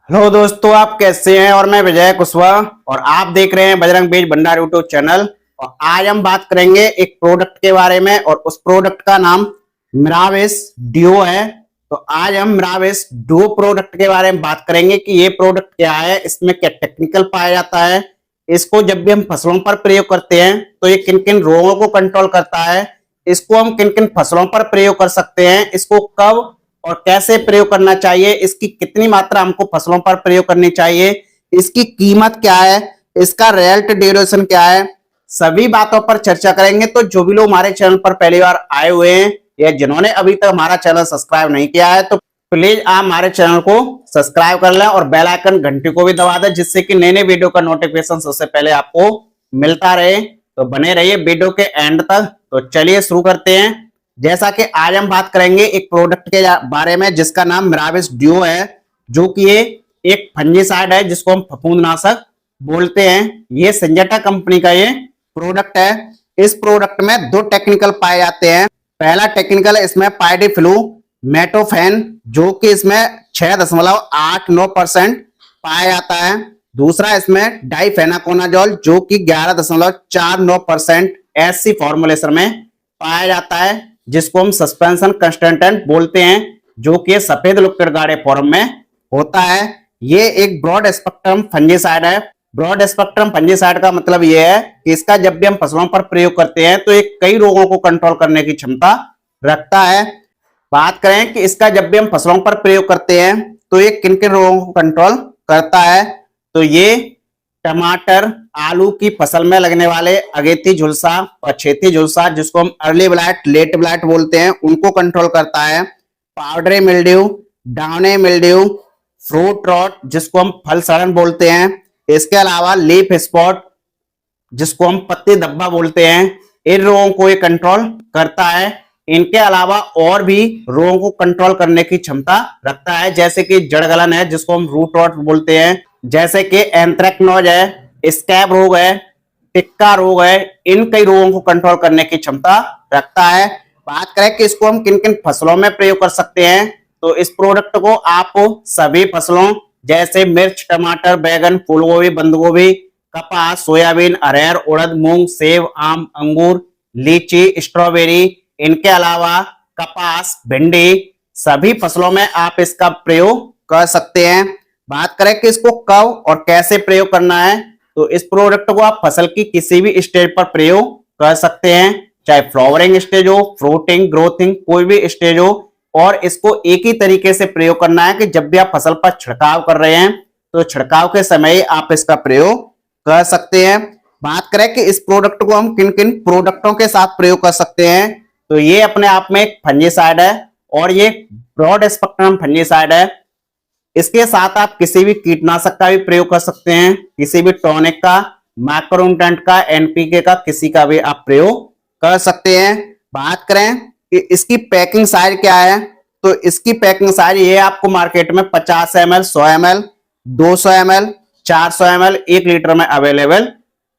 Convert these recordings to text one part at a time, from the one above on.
Hello दोस्तों, आप कैसे हैं। और मैं विजय कुशवाहा और आप देख रहे हैं बजरंग बीज भंडार यूट्यूब चैनल। और आज हम बात करेंगे एक प्रोडक्ट के बारे में और उस प्रोडक्ट का नाम मिराविस डुओ है। तो आज हम मिराविस डुओ प्रोडक्ट के बारे में बात करेंगे कि ये प्रोडक्ट क्या है, इसमें क्या टेक्निकल पाया जाता है, इसको जब भी हम फसलों पर प्रयोग करते हैं तो ये किन किन रोगों को कंट्रोल करता है, इसको हम किन किन फसलों पर प्रयोग कर सकते हैं, इसको कब और कैसे प्रयोग करना चाहिए, इसकी कितनी मात्रा हमको फसलों पर प्रयोग करनी चाहिए, इसकी कीमत क्या है, इसका रिजल्ट ड्यूरेशन क्या है, सभी बातों पर चर्चा करेंगे। तो जो भी लोग हमारे चैनल पर पहली बार आए हुए हैं या जिन्होंने अभी तक हमारा चैनल सब्सक्राइब नहीं किया है तो प्लीज आप हमारे चैनल को सब्सक्राइब कर लें और बेल आइकन घंटी को भी दबा दें, जिससे कि नए नए वीडियो का नोटिफिकेशन सबसे पहले आपको मिलता रहे। तो बने रहिए वीडियो के एंड तक। तो चलिए शुरू करते हैं। जैसा कि आज हम बात करेंगे एक प्रोडक्ट के बारे में जिसका नाम मिराविस डुओ है, जो कि ये एक फंजीसाइड है जिसको हम फफूंदनाशक बोलते हैं। ये सिंजेंटा कंपनी का ये प्रोडक्ट है। इस प्रोडक्ट में दो टेक्निकल पाए जाते हैं। पहला टेक्निकल इसमें पाइडिफ्लू मेटोफेन, जो कि इसमें 6.89% पाया जाता है। दूसरा इसमें डाइफेनाकोनाजोल, जो कि 11.49% एससी फॉर्मुलेशन में पाया जाता है, जिसको हम सस्पेंशन कंस्टेंटेंट बोलते हैं, जो कि सफेद लिक्विड गाढ़े फॉर्म में होता है। ये एक ब्रॉड स्पेक्ट्रम फंजीसाइड है। ब्रॉड स्पेक्ट्रम फंजीसाइड का मतलब ये है कि इसका जब भी हम फसलों पर प्रयोग करते हैं तो ये कई रोगों को कंट्रोल करने की क्षमता रखता है। बात करें कि इसका जब भी हम फसलों पर प्रयोग करते हैं तो ये किन किन रोगों को कंट्रोल करता है, तो ये टमाटर आलू की फसल में लगने वाले अगेती झुलसा और छेती झुलसा, जिसको हम अर्ली ब्लाइट लेट ब्लाइट बोलते हैं, उनको कंट्रोल करता है। Powdery mildew, downy mildew, fruit rot, जिसको हम फल सड़न बोलते हैं। इसके अलावा लीफ स्पॉट, जिसको हम पत्ती धब्बा बोलते हैं, इन रोगों को ये कंट्रोल करता है। इनके अलावा और भी रोगों को कंट्रोल करने की क्षमता रखता है, जैसे कि जड़ गलन है जिसको हम रूट रॉट बोलते हैं, जैसे कि एंथ्रेक्नोज है, स्कैब रोग है, टिक्का रोग है। इन कई रोगों को कंट्रोल करने की क्षमता रखता है। बात करें कि इसको हम किन किन फसलों में प्रयोग कर सकते हैं, तो इस प्रोडक्ट को आप सभी फसलों जैसे मिर्च, टमाटर, बैगन, फूलगोभी, बंद गोभी, कपास, सोयाबीन, अरहर, उड़द, मूंग, सेब, आम, अंगूर, लीची, स्ट्रॉबेरी, इनके अलावा कपास, भिंडी, सभी फसलों में आप इसका प्रयोग कर सकते हैं। बात करें कि इसको कब और कैसे प्रयोग करना है, तो इस प्रोडक्ट को आप फसल की किसी भी स्टेज पर प्रयोग कर सकते हैं, चाहे फ्लावरिंग स्टेज हो, फ्रूटिंग, ग्रोथिंग, कोई भी स्टेज हो। और इसको एक ही तरीके से प्रयोग करना है कि जब भी आप फसल पर छिड़काव कर रहे हैं तो छिड़काव के समय ही आप इसका प्रयोग कर सकते हैं। बात करें कि इस प्रोडक्ट को हम किन किन प्रोडक्टों के साथ प्रयोग कर सकते हैं, तो ये अपने आप में एक फंजीसाइड है और ये ब्रॉड स्पेक्ट्रम फंजीसाइड है। इसके साथ आप किसी भी कीटनाशक का भी प्रयोग कर सकते हैं, किसी भी टॉनिक का, माइक्रोन्यूट्रेंट का, एनपीके का, किसी का भी आप प्रयोग कर सकते हैं। बात करें कि इसकी पैकिंग साइज क्या है, तो इसकी पैकिंग साइज ये आपको मार्केट में 50 ml, 100 ml, 200 ml, 400 ml, 1 litre में अवेलेबल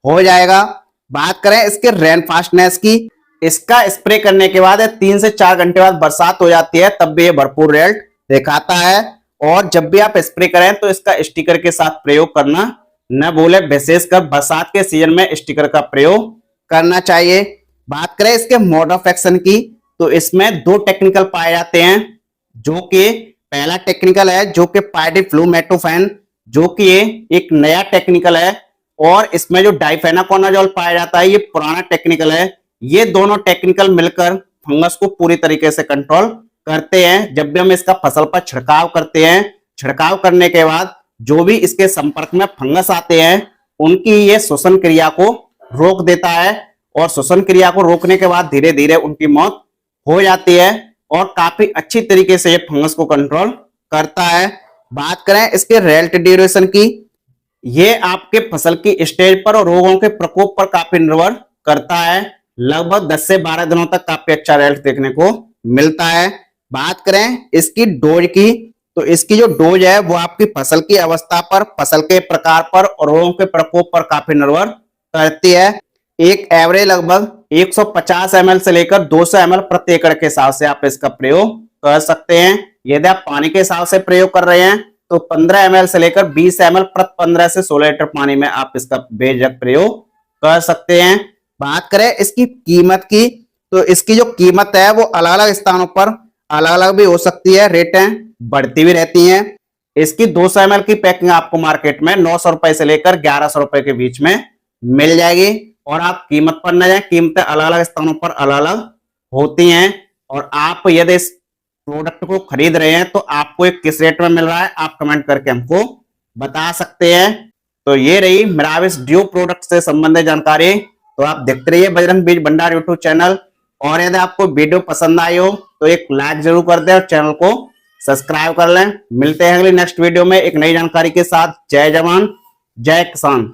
हो जाएगा। बात करें इसके रेन फास्टनेस की, इसका स्प्रे करने के बाद 3 से 4 घंटे बाद बरसात हो जाती है, तब भी ये भरपूर रिजल्ट दिखाता है। और जब भी आप स्प्रे करें तो इसका स्टिकर के साथ प्रयोग करना न भूले, विशेषकर बरसात के सीजन में स्टिकर का प्रयोग करना चाहिए। बात करें इसके मोड ऑफ एक्शन की, तो इसमें दो टेक्निकल पाए जाते हैं, जो कि पहला टेक्निकल है जो कि पाइडिफ्लू मेटोफेन, जो कि ये एक नया टेक्निकल है। और इसमें जो डाइफेनाकोनाजोल पाया जाता है ये पुराना टेक्निकल है। ये दोनों टेक्निकल मिलकर फंगस को पूरी तरीके से कंट्रोल करते हैं। जब भी हम इसका फसल पर छिड़काव करते हैं, छिड़काव करने के बाद जो भी इसके संपर्क में फंगस आते हैं उनकी ये श्वसन क्रिया को रोक देता है और श्वसन क्रिया को रोकने के बाद धीरे धीरे उनकी मौत हो जाती है और काफी अच्छी तरीके से ये फंगस को कंट्रोल करता है। बात करें इसके रिजल्ट ड्यूरेशन की, ये आपके फसल की स्टेज पर और रोगों के प्रकोप पर काफी निर्भर करता है। लगभग 10 से 12 दिनों तक काफी अच्छा रिजल्ट देखने को मिलता है। बात करें इसकी डोज की, तो इसकी जो डोज है वो आपकी फसल की अवस्था पर, फसल के प्रकार पर और रोगों के प्रकोप पर काफी निर्भर करती है। एक एवरेज लगभग 150 ml से लेकर 200 ml प्रति एकड़ के हिसाब से आप इसका प्रयोग कर सकते हैं। यदि आप पानी के हिसाब से प्रयोग कर रहे हैं तो 15 ml से लेकर 20 ml प्रति 15 से 16 लीटर पानी में आप इसका बेझिझक प्रयोग कर सकते हैं। बात करें इसकी कीमत की, तो इसकी जो कीमत है वो अलग अलग स्थानों पर अलग अलग भी हो सकती है, रेटें बढ़ती भी रहती हैं। इसकी 200 ml की पैकिंग आपको मार्केट में 900 रुपए से लेकर 1100 रुपए के बीच में मिल जाएगी। और आप कीमत पर न जाए, कीमतें अलग अलग स्थानों पर अलग अलग होती हैं। और आप यदि इस प्रोडक्ट को खरीद रहे हैं तो आपको एक किस रेट में मिल रहा है आप कमेंट करके हमको बता सकते हैं। तो ये रही मिराविस ड्यू प्रोडक्ट से संबंधित जानकारी। तो आप देखते रहिए बजरंग बीज भंडार यूट्यूब चैनल। और यदि आपको वीडियो पसंद आई हो तो एक लाइक जरूर कर दें और चैनल को सब्सक्राइब कर लें। मिलते हैं अगली नेक्स्ट वीडियो में एक नई जानकारी के साथ। जय जवान जय किसान।